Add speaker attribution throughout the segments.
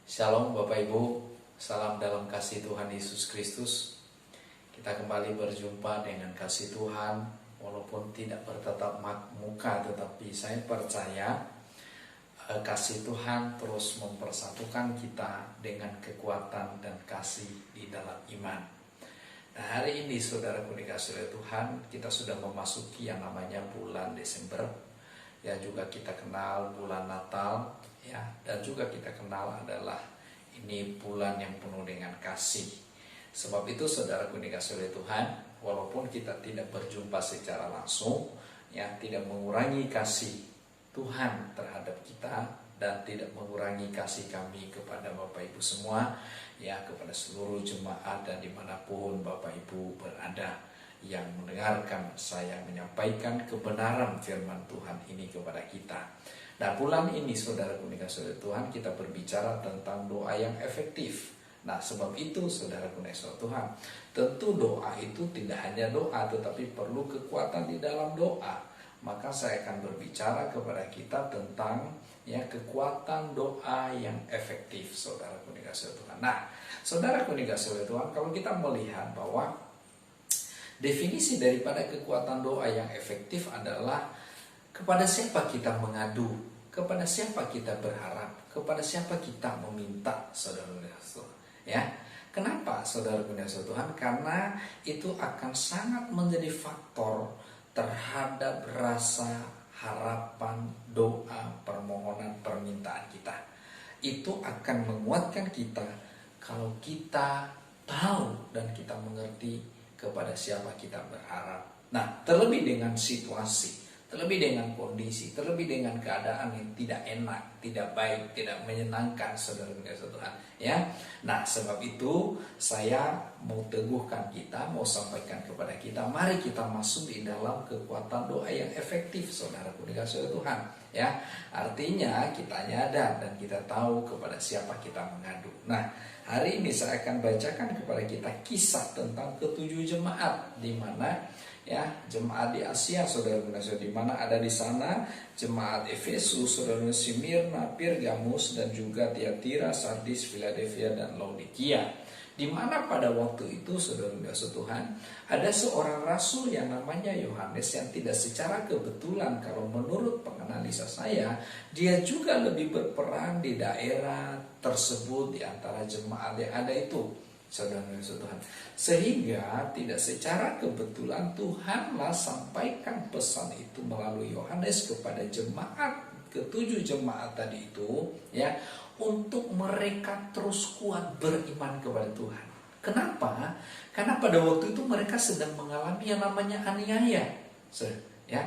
Speaker 1: Shalom Bapak Ibu, salam dalam kasih Tuhan Yesus Kristus. Kita kembali berjumpa dengan kasih Tuhan, walaupun tidak bertatap muka, tetapi saya percaya kasih Tuhan terus mempersatukan kita dengan kekuatan dan kasih di dalam iman. Nah, hari ini saudaraku dikasih oleh Tuhan, kita sudah memasuki yang namanya bulan Desember. Ya, juga kita kenal bulan Natal, ya, dan juga kita kenal adalah ini bulan yang penuh dengan kasih. Sebab itu saudaraku dikasih oleh Tuhan, walaupun kita tidak berjumpa secara langsung, ya, tidak mengurangi kasih Tuhan terhadap kita dan tidak mengurangi kasih kami kepada Bapak Ibu semua, ya, kepada seluruh jemaat dan dimanapun Bapak Ibu berada yang mendengarkan saya menyampaikan kebenaran firman Tuhan ini kepada kita. Nah, bulan ini saudaraku dikasih oleh Tuhan, kita berbicara tentang doa yang efektif. Nah, sebab itu saudaraku dikasih oleh Tuhan, tentu doa itu tidak hanya doa, tetapi perlu kekuatan di dalam doa. Maka saya akan berbicara kepada kita tentang kekuatan doa yang efektif, saudaraku dikasih oleh Tuhan. Nah, saudaraku dikasih oleh Tuhan, kalau kita melihat bahwa definisi daripada kekuatan doa yang efektif adalah kepada siapa kita mengadu, kepada siapa kita berharap, kepada siapa kita meminta, saudara-saudara. Ya, kenapa saudara-saudara Tuhan? Karena itu akan sangat menjadi faktor terhadap rasa harapan, doa, permohonan, permintaan kita. Itu akan menguatkan kita kalau kita tahu dan kita mengerti kepada siapa kita berharap. Nah, terlebih dengan situasi, terlebih dengan kondisi, terlebih dengan keadaan yang tidak enak, tidak baik, tidak menyenangkan, saudara-saudara Tuhan. Ya, nah sebab itu saya mau teguhkan kita, mau sampaikan kepada kita, mari kita masuk di dalam kekuatan doa yang efektif, saudaraku dikasih Tuhan. Ya, artinya kita nyadar dan kita tahu kepada siapa kita mengadu. Nah, hari ini saya akan bacakan kepada kita kisah tentang ketujuh jemaat, di mana jemaat di Asia, saudara-saudara, di mana ada di sana jemaat Efesus, saudara, Smyrna, Pergamus, dan juga Tiatira, Sardis, Philadelphia, dan Laodikia. Di mana pada waktu itu, saudara-saudara Tuhan, ada seorang rasul yang namanya Yohanes yang tidak secara kebetulan, kalau menurut penganalisa saya, dia juga lebih berperan di daerah tersebut di antara jemaat yang ada itu, saudara-saudara Tuhan. Sehingga tidak secara kebetulan Tuhanlah sampaikan pesan itu melalui Yohanes kepada jemaat, ketujuh jemaat tadi itu, ya, untuk mereka terus kuat beriman kepada Tuhan. Kenapa? Karena pada waktu itu mereka sedang mengalami yang namanya aniaya. Ya,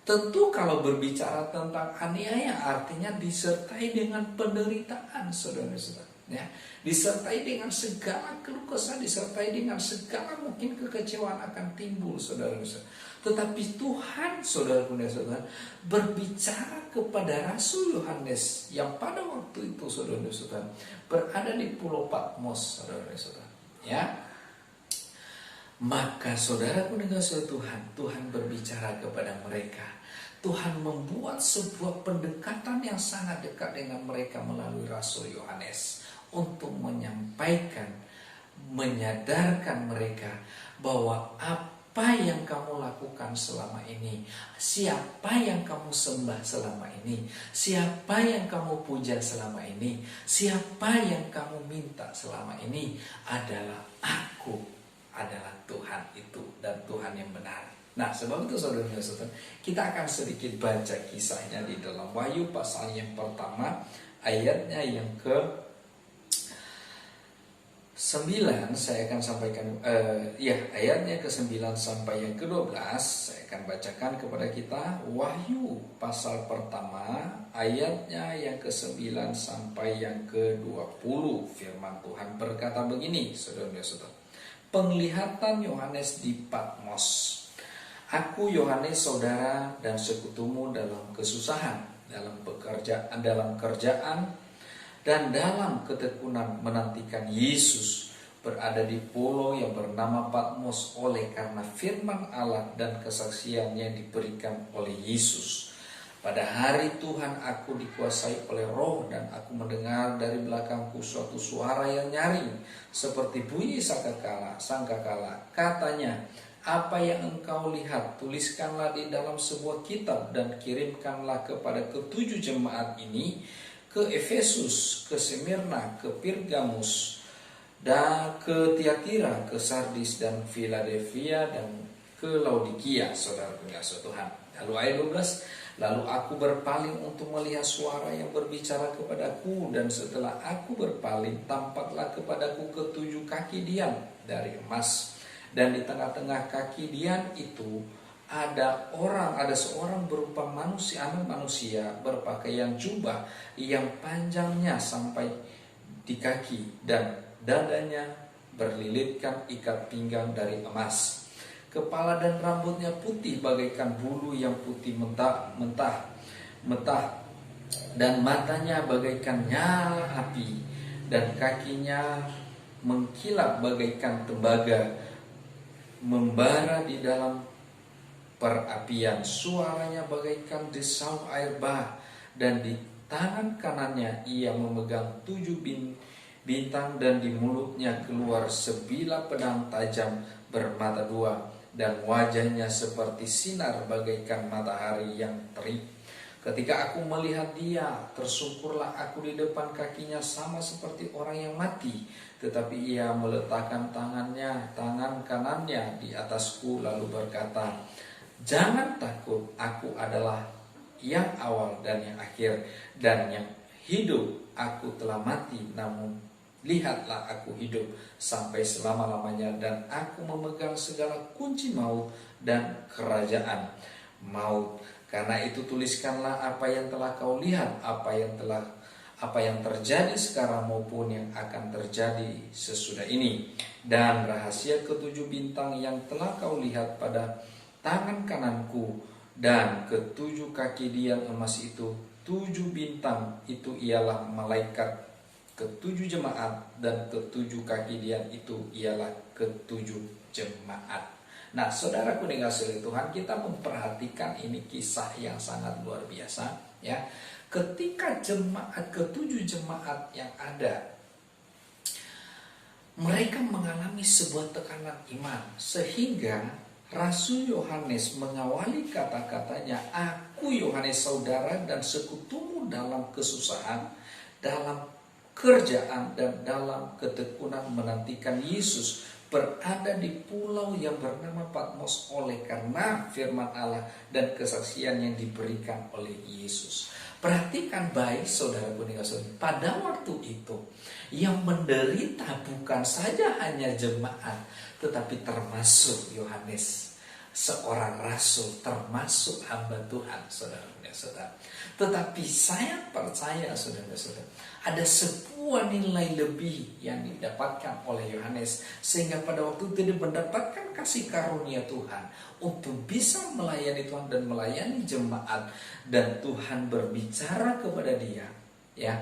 Speaker 1: tentu kalau berbicara tentang aniaya artinya disertai dengan penderitaan, saudara-saudara. Ya, disertai dengan segala keluh kesah, disertai dengan segala mungkin kekecewaan akan timbul, saudara-saudara. Tetapi Tuhan, saudara-saudara, berbicara kepada Rasul Yohanes yang pada waktu itu, saudara-saudara, berada di Pulau Patmos, saudara-saudara. Ya, maka saudaraku dikasih Tuhan berbicara kepada mereka. Tuhan membuat sebuah pendekatan yang sangat dekat dengan mereka melalui Rasul Yohanes untuk menyampaikan, menyadarkan mereka bahwa apa yang kamu lakukan selama ini, siapa yang kamu sembah selama ini, siapa yang kamu puja selama ini, siapa yang kamu minta selama ini adalah aku, adalah Tuhan itu, dan Tuhan yang benar. Nah, sebab itu saudara-saudara, kita akan sedikit baca kisahnya di dalam Wahyu pasal yang pertama, ayatnya yang ke 9, saya akan sampaikan ayatnya ke-9 sampai yang ke-12. Saya akan bacakan kepada kita Wahyu pasal pertama, ayatnya yang ke-9 sampai yang ke-20. Firman Tuhan berkata begini, saudara-saudara. Penglihatan Yohanes di Patmos. Aku Yohanes, saudara dan sekutumu dalam kesusahan, dalam kerjaan dan dalam ketekunan menantikan Yesus, berada di pulau yang bernama Patmos oleh karena firman Allah dan kesaksian yang diberikan oleh Yesus. Pada hari Tuhan aku dikuasai oleh roh dan aku mendengar dari belakangku suatu suara yang nyaring seperti bunyi sangkakala. Katanya, apa yang engkau lihat tuliskanlah di dalam sebuah kitab dan kirimkanlah kepada ketujuh jemaat ini, ke Efesus, ke Smyrna, ke Pergamus, dan ke Tiatira, ke Sardis dan Philadelphia dan ke Laodikia, saudara pengasih Tuhan. Lalu ayat 12, lalu aku berpaling untuk melihat suara yang berbicara kepadaku, dan setelah aku berpaling tampaklah kepadaku ketujuh kaki dian dari emas, dan di tengah-tengah kaki dian itu ada seorang berupa manusia, anak manusia berpakaian jubah yang panjangnya sampai di kaki dan dadanya berlilitkan ikat pinggang dari emas. Kepala dan rambutnya putih bagaikan bulu yang putih mentah, dan matanya bagaikan nyala api, dan kakinya mengkilap bagaikan tembaga membara di dalam perapian. Suaranya bagaikan desau air bah, dan di tangan kanannya ia memegang 7 bintang, dan di mulutnya keluar sebilah pedang tajam bermata 2, dan wajahnya seperti sinar bagaikan matahari yang terik. Ketika aku melihat dia, tersungkurlah aku di depan kakinya sama seperti orang yang mati. Tetapi ia meletakkan tangan kanannya di atasku lalu berkata, jangan takut, aku adalah yang awal dan yang akhir dan yang hidup. Aku telah mati, namun lihatlah aku hidup sampai selama-lamanya, dan aku memegang segala kunci maut dan kerajaan maut. Karena itu tuliskanlah apa yang telah kau lihat, apa yang terjadi sekarang maupun yang akan terjadi sesudah ini. Dan rahasia ketujuh bintang yang telah kau lihat pada tangan kananku dan ketujuh kaki dian emas itu, 7 bintang itu ialah malaikat ketujuh jemaat, dan ketujuh kaki dian itu ialah ketujuh jemaat. Nah, saudaraku dikasihi Tuhan, kita memperhatikan ini kisah yang sangat luar biasa, ya. Ketika ketujuh jemaat yang ada, mereka mengalami sebuah tekanan iman, sehingga Rasul Yohanes mengawali kata-katanya, aku Yohanes saudara dan sekutumu dalam kesusahan, dalam kerjaan dan dalam ketekunan menantikan Yesus, berada di pulau yang bernama Patmos oleh karena firman Allah dan kesaksian yang diberikan oleh Yesus. Perhatikan baik saudaraku dikasihi, pada waktu itu yang menderita bukan saja hanya jemaat, tetapi termasuk Yohanes, seorang rasul, termasuk hamba Tuhan, saudara-saudara. Tetapi saya percaya, saudara-saudara, ada sebuah nilai lebih yang didapatkan oleh Yohanes, sehingga pada waktu itu dia mendapatkan kasih karunia Tuhan untuk bisa melayani Tuhan dan melayani jemaat, dan Tuhan berbicara kepada dia, ya,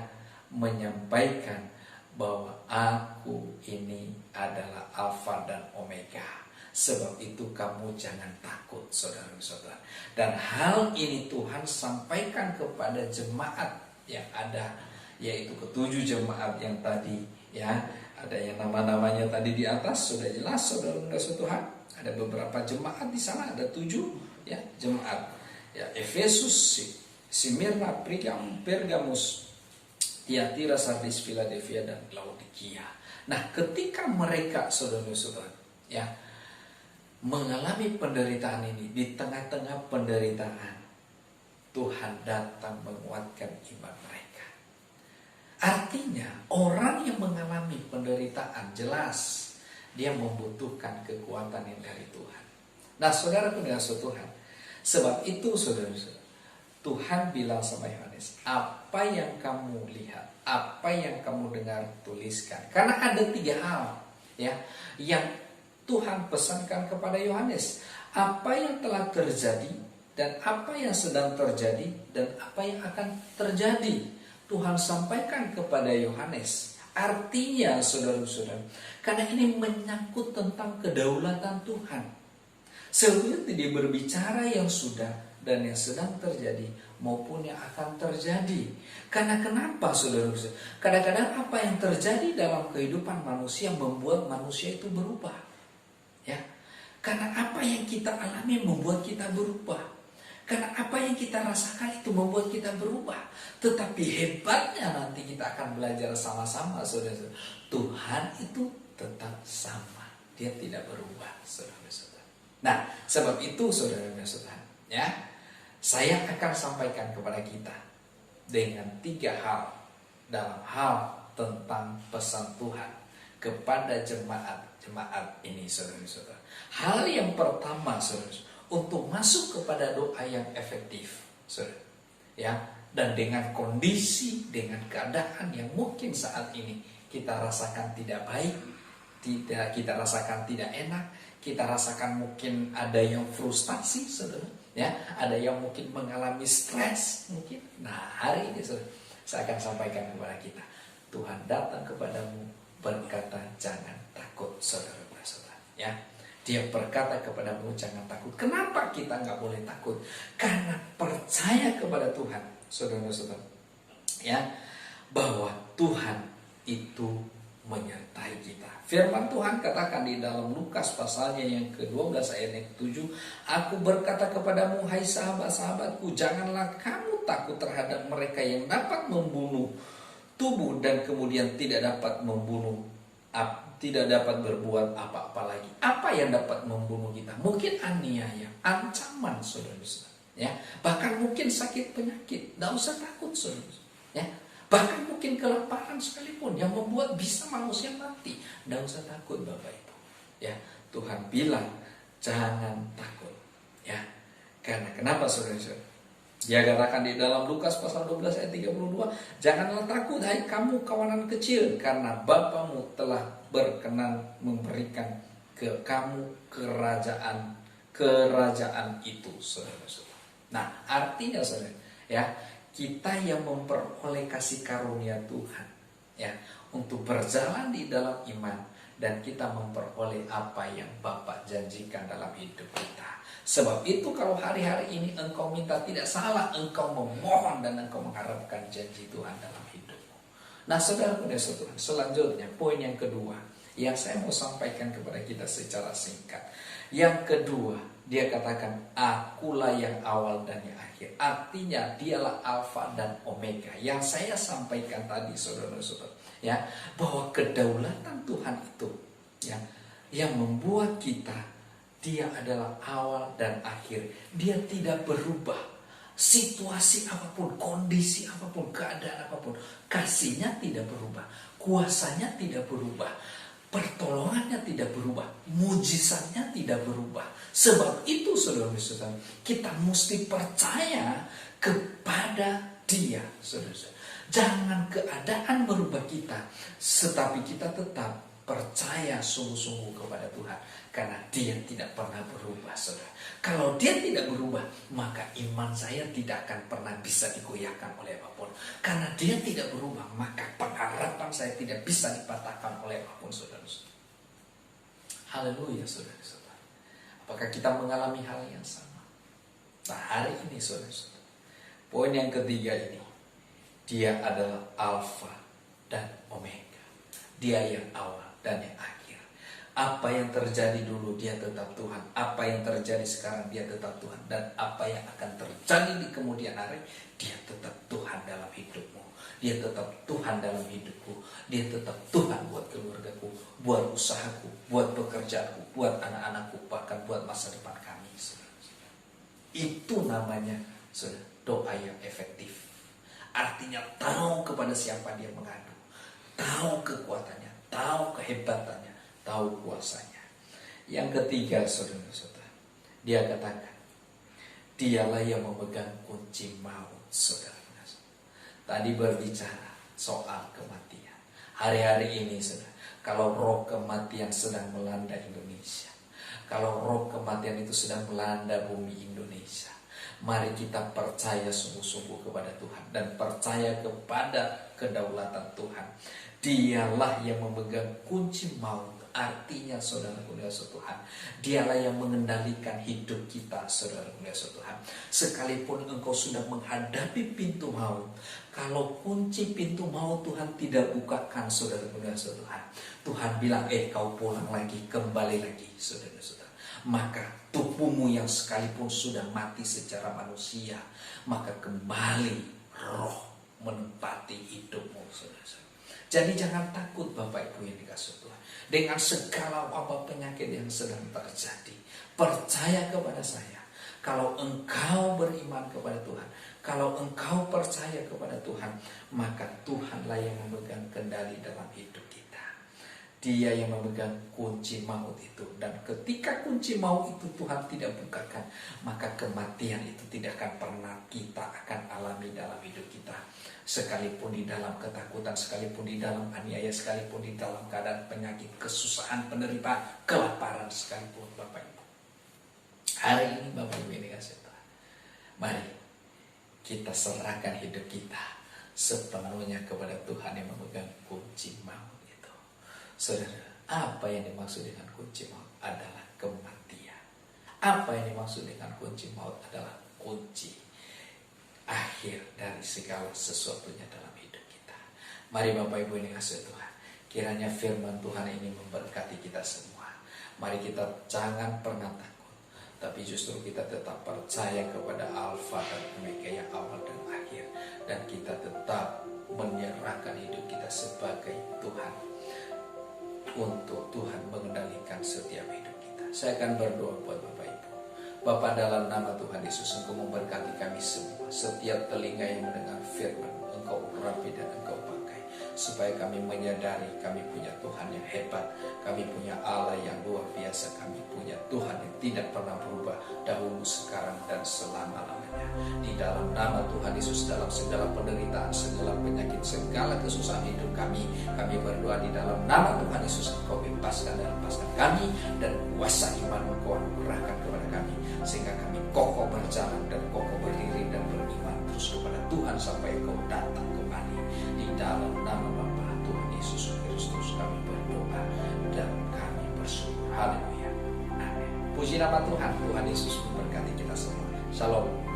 Speaker 1: menyampaikan bahwa aku ini adalah Alfa dan Omega. Sebab itu kamu jangan takut, saudara-saudara. Dan hal ini Tuhan sampaikan kepada jemaat yang ada, yaitu ketujuh jemaat yang tadi, ya, ada yang nama-namanya tadi di atas sudah jelas, saudara-saudara Tuhan. Ada beberapa jemaat di sana, ada 7, ya, jemaat, ya, Efesus, Smyrna, Pergamus, Tiatira, Sardis, Philadelphia, dan Laodikia. Nah, ketika mereka, saudara-saudara, ya, mengalami penderitaan ini, di tengah-tengah penderitaan Tuhan datang menguatkan iman mereka. Artinya orang yang mengalami penderitaan jelas dia membutuhkan kekuatan yang dari Tuhan. Nah, saudara pendengar Tuhan, sebab itu saudara, Tuhan bilang sama Yohanes, apa yang kamu lihat, apa yang kamu dengar, tuliskan. Karena ada 3 hal, ya, yang Tuhan pesankan kepada Yohanes, apa yang telah terjadi dan apa yang sedang terjadi dan apa yang akan terjadi. Tuhan sampaikan kepada Yohanes. Artinya saudara-saudara, karena ini menyangkut tentang kedaulatan Tuhan. Seperti dia berbicara yang sudah dan yang sedang terjadi, maupun yang akan terjadi. Karena kenapa saudara? Kadang-kadang apa yang terjadi dalam kehidupan manusia membuat manusia itu berubah. Ya, karena apa yang kita alami membuat kita berubah. Karena apa yang kita rasakan itu membuat kita berubah. Tetapi hebatnya nanti kita akan belajar sama-sama, saudara. Tuhan itu tetap sama. Dia tidak berubah, saudara-saudara. Nah, sebab itu saudara-saudara, ya, saya akan sampaikan kepada kita dengan 3 hal dalam hal tentang pesan Tuhan kepada jemaat ini, saudara-saudara. Hal yang pertama, saudara, untuk masuk kepada doa yang efektif, saudara, ya, dan dengan kondisi, dengan keadaan yang mungkin saat ini kita rasakan tidak baik, kita rasakan tidak enak, kita rasakan mungkin ada yang frustasi, saudara, ya, ada yang mungkin mengalami stres, mungkin. Nah, hari ini saudara, saya akan sampaikan kepada kita, Tuhan datang kepadamu berkata jangan takut, saudara-saudara, ya. Dia berkata kepadamu jangan takut. Kenapa kita nggak boleh takut? Karena percaya kepada Tuhan, saudara-saudara, ya, bahwa Tuhan itu menyertai kita. Firman Tuhan katakan di dalam Lukas pasalnya yang ke-12 ayat yang ke-7, aku berkata kepadamu, hai sahabat-sahabatku, janganlah kamu takut terhadap mereka yang dapat membunuh tubuh dan kemudian tidak dapat membunuh, tidak dapat berbuat apa-apa lagi. Apa yang dapat membunuh kita? Mungkin aniaya, ancaman, saudara-saudara, ya. Bahkan mungkin sakit penyakit. Tidak usah takut, saudara-saudara, ya. Bahkan mungkin kelaparan sekalipun yang membuat bisa manusia mati. Tidak usah takut, Bapak Ibu, ya. Tuhan bilang jangan takut, ya. Karena kenapa, saudara-saudara? Dia katakan di dalam Lukas pasal 12 ayat 32, janganlah takut hai kamu kawanan kecil, karena Bapamu telah berkenan memberikan ke kamu kerajaan itu, saudara-saudara. Nah, artinya saudara, ya, kita yang memperoleh kasih karunia Tuhan, ya, untuk berjalan di dalam iman, dan kita memperoleh apa yang Bapa janjikan dalam hidup kita. Sebab itu kalau hari-hari ini engkau minta, tidak salah, engkau memohon dan engkau mengharapkan janji Tuhan dalam hidupmu. Nah, saudara-saudara, selanjutnya poin yang kedua yang saya mau sampaikan kepada kita secara singkat. Yang kedua, dia katakan akulah yang awal dan yang akhir. Artinya dialah alfa dan omega. Yang saya sampaikan tadi, saudara-saudara, ya, bahwa kedaulatan Tuhan itu, ya, yang membuat kita, dia adalah awal dan akhir. Dia tidak berubah. Situasi apapun, kondisi apapun, keadaan apapun, kasihnya tidak berubah, kuasanya tidak berubah, pertolongannya tidak berubah, mujizatnya tidak berubah. Sebab itu, saudara-saudara, kita mesti percaya kepada Dia, saudara-saudara. Jangan keadaan merubah kita, tetapi kita tetap percaya sungguh-sungguh kepada Tuhan, karena Dia tidak pernah berubah, saudara. Kalau Dia tidak berubah, maka iman saya tidak akan pernah bisa digoyahkan oleh apapun. Karena Dia tidak berubah, maka pengharapan saya tidak bisa dipatahkan oleh apapun, saudara-saudara. Haleluya, saudara-saudara. Apakah kita mengalami hal yang sama? Nah, hari ini, saudara-saudara, poin yang ketiga ini, Dia adalah alfa dan omega. Dia yang awal dan yang akhir. Apa yang terjadi dulu, Dia tetap Tuhan. Apa yang terjadi sekarang, Dia tetap Tuhan. Dan apa yang akan terjadi di kemudian hari, Dia tetap Tuhan dalam hidupmu. Dia tetap Tuhan dalam hidupku. Dia tetap Tuhan buat keluargaku, buat usahaku, buat pekerjaanku, buat anak-anakku, bahkan buat masa depan kami, saudara. Itu namanya, saudara, doa yang efektif. Artinya tahu kepada siapa dia mengadu, tahu kekuatannya, tahu kehebatannya, tahu kuasanya. Yang ketiga, saudara-saudara, dia katakan dialah yang memegang kunci maut, saudara. Tadi berbicara soal kematian. Hari-hari ini, saudara, kalau roh kematian sedang melanda Indonesia, kalau roh kematian itu sedang melanda bumi Indonesia, mari kita percaya sungguh-sungguh kepada Tuhan dan percaya kepada kedaulatan Tuhan. Dialah yang memegang kunci maut Artinya saudaraku Yesus Tuhan, Dialah yang mengendalikan hidup kita saudaraku Yesus Tuhan. Sekalipun engkau sudah menghadapi pintu maut, kalau kunci pintu maut Tuhan tidak bukakan saudaraku Yesus Tuhan, Tuhan bilang kau pulang lagi, kembali lagi saudara-saudara. Maka tubuhmu yang sekalipun sudah mati secara manusia, maka kembali roh menempati hidupmu saudara-saudara. Jadi jangan takut Bapak Ibu yang dikasih Tuhan, dengan segala wabah penyakit yang sedang terjadi. Percaya kepada saya. Kalau engkau beriman kepada Tuhan, kalau engkau percaya kepada Tuhan, maka Tuhanlah yang memegang kendali dalam hidup kita. Dia yang memegang kunci maut itu. Dan ketika kunci maut itu Tuhan tidak bukakan, maka kematian itu tidak akan pernah kita akan alami dalam hidup kita. Sekalipun di dalam ketakutan, sekalipun di dalam aniaya, sekalipun di dalam keadaan penyakit, kesusahan, penderitaan, kelaparan sekalipun Bapak Ibu. Hari ini Bapak Ibu ini kasih Tuhan, mari kita serahkan hidup kita sepenuhnya kepada Tuhan yang memegang kunci maut itu. Saudara, apa yang dimaksud dengan kunci maut adalah kematian. Apa yang dimaksud dengan kunci maut adalah kunci akhir dari segala sesuatunya dalam hidup kita. Mari Bapak Ibu ini kasih Tuhan, kiranya firman Tuhan ini memberkati kita semua. Mari kita jangan pernah takut, tapi justru kita tetap percaya kepada Alfa dan Omega yang awal dan akhir. Dan kita tetap menyerahkan hidup kita sebagai Tuhan, untuk Tuhan mengendalikan setiap hidup kita. Saya akan berdoa buat Bapak Ibu. Bapa, dalam nama Tuhan Yesus, Engkau memberkati kami semua. Setiap telinga yang mendengar firman, Engkau urapi dan Engkau pakai, supaya kami menyadari kami punya Tuhan yang hebat, kami punya Allah yang luar biasa, kami punya Tuhan yang tidak pernah berubah, dahulu, sekarang, dan selama-lamanya. Di dalam nama Tuhan Yesus, dalam segala penderitaan, segala penyakit, segala kesusahan hidup kami berdoa di dalam nama Tuhan Yesus, Engkau bebaskan dan lepaskan kami, dan kuasa iman Engkau anugerahkan kepada kami, sehingga kami kokoh berjalan dan kokoh berdiri dan beriman terus kepada Tuhan sampai Engkau datang kembali. Di dalam nama Bapa Tuhan Yesus Kristus kami berdoa dan kami bersyukur. Haleluya. Amin. Puji nama Tuhan. Tuhan Yesus memberkati kita semua. Shalom.